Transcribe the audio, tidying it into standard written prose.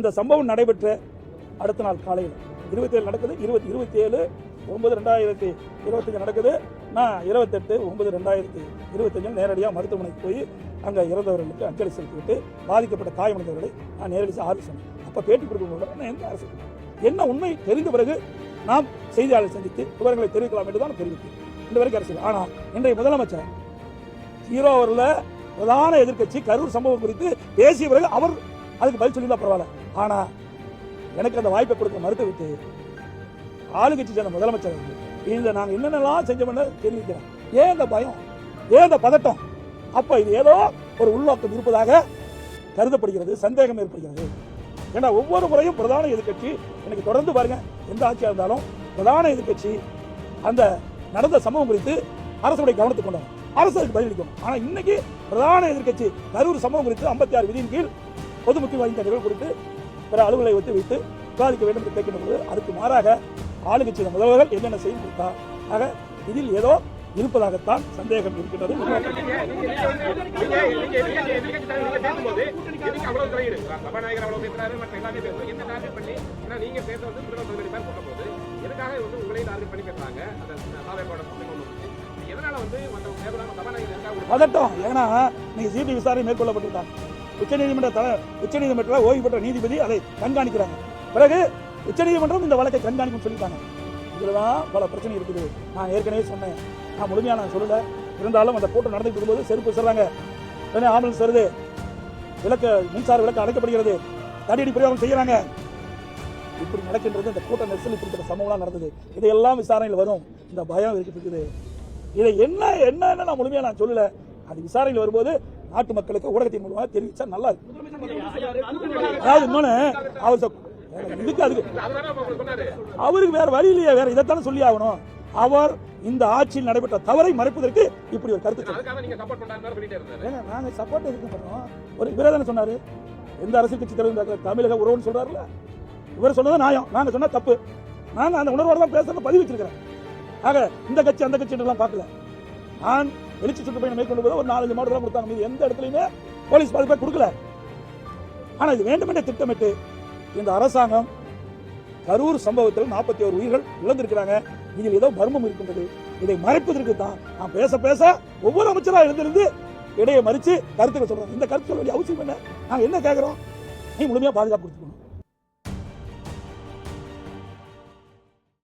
இந்த சம்பவம் நடைபெற்ற அடுத்த நாள் காலையில் 27 நடக்குது, 27/9/2025 நடக்குது. நான் 28/9/2025 நேரடியாக மருத்துவமனைக்கு போய் அங்கே இறந்தவர்களுக்கு அஞ்சலி செலுத்திவிட்டு பாதிக்கப்பட்ட காயமடைந்தவர்களை நான் நேரடி ஆறு சொன்னேன். அப்போ பேட்டி கொடுக்கும்போது நான் எந்த அரசு என்ன உண்மை தெரிந்த பிறகு நாம் செய்தியாளர் சந்தித்து விவரங்களை தெரிவிக்கலாம் என்று தான் தெரிவித்தேன். இந்த வரைக்கும் அரசியல். ஆனால் இன்றைய முதலமைச்சர் 0 ஓவரில் பிரதான எதிர்க்கட்சி கரூர் சம்பவம் குறித்து பேசிய பிறகு அவர் அதுக்கு பதில் சொல்லிதான் பரவாயில்ல. ஆனால் எனக்கு அந்த வாய்ப்பை கொடுக்க மறுத்துவிட்டு ஆளுங்கட்சி சேர்ந்த முதலமைச்சர் இந்த நாங்கள் என்னென்னலாம் செஞ்சோம்னு தெரிவிக்கிறேன். ஏன் இந்த பயம், ஏன் இந்த பதட்டம்? அப்போ இது ஏதோ ஒரு உள்நோக்கம் இருப்பதாக கருதப்படுகிறது, சந்தேகம் ஏற்படுகிறது. ஏன்னா ஒவ்வொரு முறையும் பிரதான எதிர்க்கட்சி எனக்கு தொடர்ந்து பாருங்க, எந்த ஆட்சியாக இருந்தாலும் பிரதான எதிர்க்கட்சி அந்த நடந்த சம்பவம் குறித்து அரசுடைய கவனத்துக்கு கொண்டாங்க, அரசு அதுக்கு பதிலளிக்கும். ஆனால் இன்னைக்கு பிரதான எதிர்க்கட்சி கரூர் சம்பவம் குறித்து 56 விதியின் கீழ் பொது முக்கிய வாய்ந்த நிகழ்வு குறித்து பிற அலுவலை ஒத்தி வைத்து விவாதிக்க வேண்டும் என்று கேட்கின்ற போது அதுக்கு மாறாக ஆளுங்கட்சி முதல்வர்கள் என்னென்ன செய்து கொடுத்தார். ஆக இதில் ஏதோ இருப்பதாகத்தான் சந்தேகம் இருக்கின்றது. பதட்டம். ஏன்னா நீங்க சிபிஐ விசாரணை மேற்கொள்ளப்பட்டிருக்காங்க. உச்சநீதிமன்ற ஓய்வு பெற்ற நீதிபதி அதை கண்காணிக்கிறாங்க. பிறகு உச்சநீதிமன்றம் இந்த வழக்கை கண்காணிக்கும் சொல்லிட்டாங்க. இதுலதான் பல பிரச்சனை இருக்குது. நான் ஏற்கனவே சொன்னேன், நான் முழுமையா நான் சொல்லல. இருந்தாலும் அந்த கூட்டம் நடந்துட்டு இருக்கும்போது செருப்பு சொல்றாங்க, ஆம்புலன்ஸ் வருது, மின்சார விளக்கு அடைக்கப்படுகிறது, தடியடி பிரயோகம் செய்யறாங்க. இப்படி நடக்கின்றது. இந்த கூட்ட நெரிசல் இப்படிப்பட்ட சம்பவம் நடந்தது. இதையெல்லாம் விசாரணையில் வரும். இந்த பயம் இருக்குது. இதை என்ன நான் முழுமையா நான் சொல்லல. அது விசாரணையில் வரும்போது நாட்டு மக்களுக்கு ஊடகத்தின் மூலமாக தெரிவிச்சா நல்லா இருக்கும். அதாவது இன்னொன்னு இதுக்கு அதுக்கு அவருக்கு வேற வழி இல்லையா, வேற இதைத்தானே சொல்லி ஆகணும். அவர் இந்த ஆட்சியில் நடைபெற்ற தவறை மறைப்பதற்கு இப்படி ஒரு கருத்து நாங்க சப்போர்ட் எதுக்கு பண்ணோம். ஒரு விரோதனை சொன்னாரு, எந்த அரசியல் கட்சி தலைவர் தமிழக உறவுன்னு சொல்றாருல, இவர் சொன்னது நியாயம், நாங்க சொன்னா தப்பு. நாங்க அந்த உணர்வோட தான் பேசுறத பதிவு வச்சிருக்கிறேன். ஆக இந்த கட்சி அந்த கட்சி எல்லாம் பார்க்கல. நான் எழுச்சி சுற்றுப்பயணம் மேற்கொண்டு போது ஒரு 4-5 மாவட்டம் கொடுத்தாங்க. மீது எந்த இடத்துலையுமே போலீஸ் பாதுகாப்பை கொடுக்கல. ஆனா இது வேண்டுமென்றே திட்டமிட்டு இந்த அரசாங்கம் கரூர் சம்பவத்தில் 41 உயிர்கள் இழந்திருக்கிறாங்க. இதில் ஏதோ மர்மம் இருக்கின்றது. இதை மறைப்பதற்கு தான் நான் பேச ஒவ்வொரு அமைச்சராக எழுந்திருந்து இடையே மறித்து கருத்துக்கள் சொல்றாங்க. இந்த கருத்து சொல்ல வேண்டிய அவசியம் என்ன? நாங்க என்ன கேட்கிறோம்? நீ முழுமையா பாதுகாப்பு கொடுத்துக்கணும்.